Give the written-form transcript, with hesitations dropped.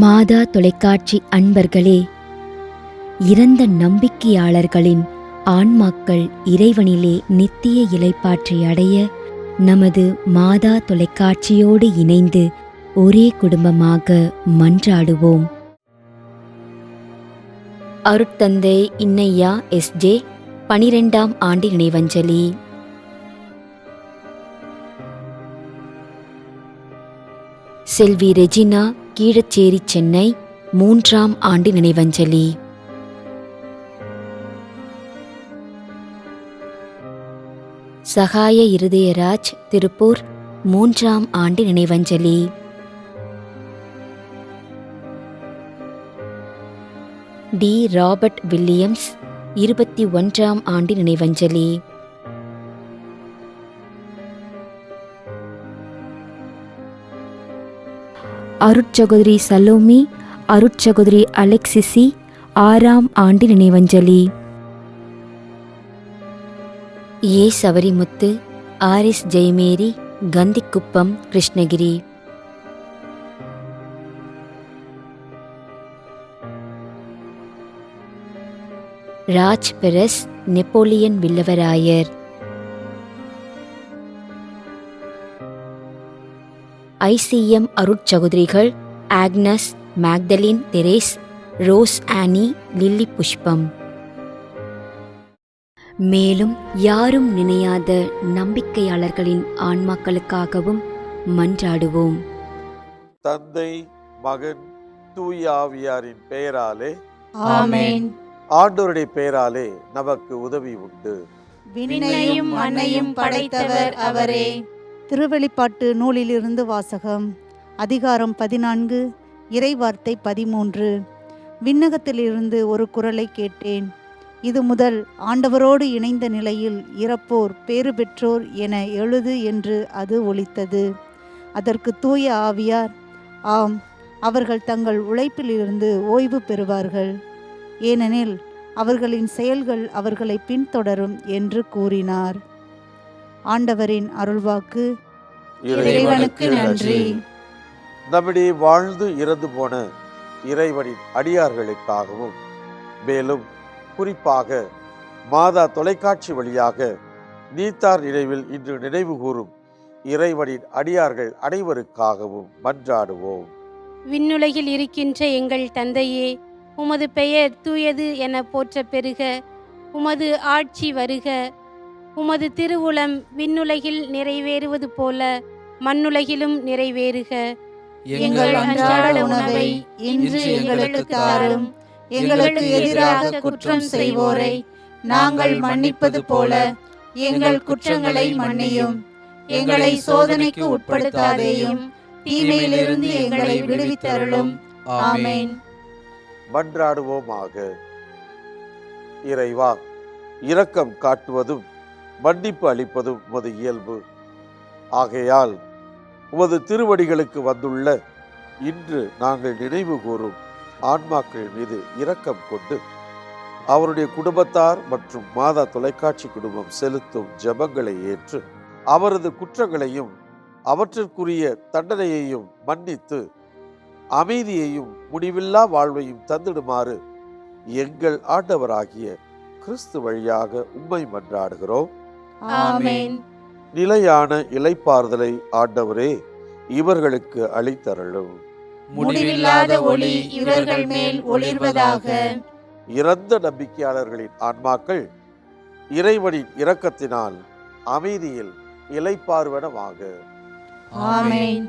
மாதா தொலைக்காட்சி அன்பர்களே, இறந்த நம்பிக்கையாளர்களின் ஆன்மாக்கள் இறைவனிலே நித்திய இளைப்பாற்றி அடைய நமது மாதா தொலைக்காட்சியோடு இணைந்து ஒரே குடும்பமாக மன்றாடுவோம். அருட்தந்தை இன்னையா எஸ்.ஜே 12ஆம் ஆண்டு நினைவஞ்சலி. செல்வி ரெஜினா கீழச்சேரி, சென்னை 3ஆம் ஆண்டு நினைவஞ்சலி. சகாய இருதயராஜ் திருப்பூர் 3ஆம் ஆண்டு நினைவஞ்சலி. டி. ராபர்ட் வில்லியம்ஸ் 21ஆம் ஆண்டு நினைவஞ்சலி. அருட்சகோதரி சலோமி, அருட்சகோதரி அலெக்சிசி 6ஆம் ஆண்டு நினைவஞ்சலி. A. Savarimuthu, R S. Jayamary, Kandikuppam, Krishnagiri. Raj Peres, Napoleon Villavarayar. ICM அருட்சகோதரிகள் Agnes, Magdalene Therese, Rose Annie, Lily Pushpam. மேலும் யாரும் நினையாத நம்பிக்கையாளர்களின் ஆன்மாக்களுக்காகவும் மன்றாடுவோம். தந்தை, மகன், தூய ஆவியாரின் பெயராலே ஆமென். ஆண்டவருடைய பெயராலே நமக்கு உதவி உண்டு. விண்ணையும் மண்ணையும் படைத்தவர் அவரே. திருவெளிப்பாட்டு நூலிலிருந்து வாசகம். அதிகாரம் 14, இறைவார்த்தை 13. விண்ணகத்திலிருந்து ஒரு குரலை கேட்டேன். இது முதல் ஆண்டவரோடு இணைந்த நிலையில் இறப்போர் பேறு பெற்றோர் என எழுது என்று அது ஒலித்தது. அதற்கு தூய ஆவியார், ஆம், அவர்கள் தங்கள் உழைப்பிலிருந்து ஓய்வு பெறுவார்கள், ஏனெனில் அவர்களின் செயல்கள் அவர்களை பின்தொடரும் என்று கூறினார். ஆண்டவரின் அருள்வாக்கு. இறைவனுக்கு நன்றி. நம்மிடையே வாழ்ந்து இறந்து போன இறைவனின் அடியார்களுக்காகவும், மேலும் குறிப்பாக மாதா தொலைக்காட்சி வழியாக நீத்தார் நினைவில் இன்று நினைவு கூறும் இறைவனின் அடியார்கள் அனைவருக்காகவும் மன்றாடுவோம். விண்ணுலகில் இருக்கின்ற எங்கள் தந்தையே, உமது பெயர் தூயது என போற்ற பெறுக. உமது ஆட்சி வருக. உமது திருவுளம் விண்ணுலகில் நிறைவேறுவது போல மண்ணுலகிலும் நிறைவேறுக. எங்கள் அன்றாட உணவை இன்று எங்களுக்கு தாரும். எங்களுக்கு எதிராக குற்றம் செய்வோரை நாங்கள் மன்னிப்பது போல எங்கள் குற்றங்களை மன்னியும். எங்களை சோதனைக்கு உட்படுத்தாதேயும், தீமையிலிருந்து எங்களை விடுவித்தருளும். ஆமென். மன்றாடுவோமாக. இறைவா, இரக்கம் காட்டுவதும் மன்னிப்பு அளிப்பதும் உமது இயல்பு. ஆகையால் உமது திருவடிகளுக்கு வந்துள்ள இன்று நாங்கள் நினைவு கூறும் ஆன்மாக்கள் மீது இரக்கம் கொண்டு அவருடைய குடும்பத்தார் மற்றும் மாதா தொலைக்காட்சி குடும்பம் செலுத்தும் ஜெபங்களை ஏற்று அவரது குற்றங்களையும் அவற்றிற்குரிய தண்டனையையும் மன்னித்து அமைதியையும் முடிவில்லா வாழ்வையும் தந்திடுமாறு எங்கள் ஆண்டவராகிய கிறிஸ்து வழியாக உம்மை மன்றாடுகிறோம். ஆமென். நிலையான இளைப்பாறுதலை ஆண்டவரே இவர்களுக்கு அளித்தருளும். முடிவில்லாத ஒளி இவர்கள் மேல் ஒளிர்வதாக. இறந்த நம்பிக்கையாளர்களின் ஆன்மாக்கள் இறைவனின் இரக்கத்தினால் அமைதியில் இளைப்பாறுவனவாக. ஆமென்.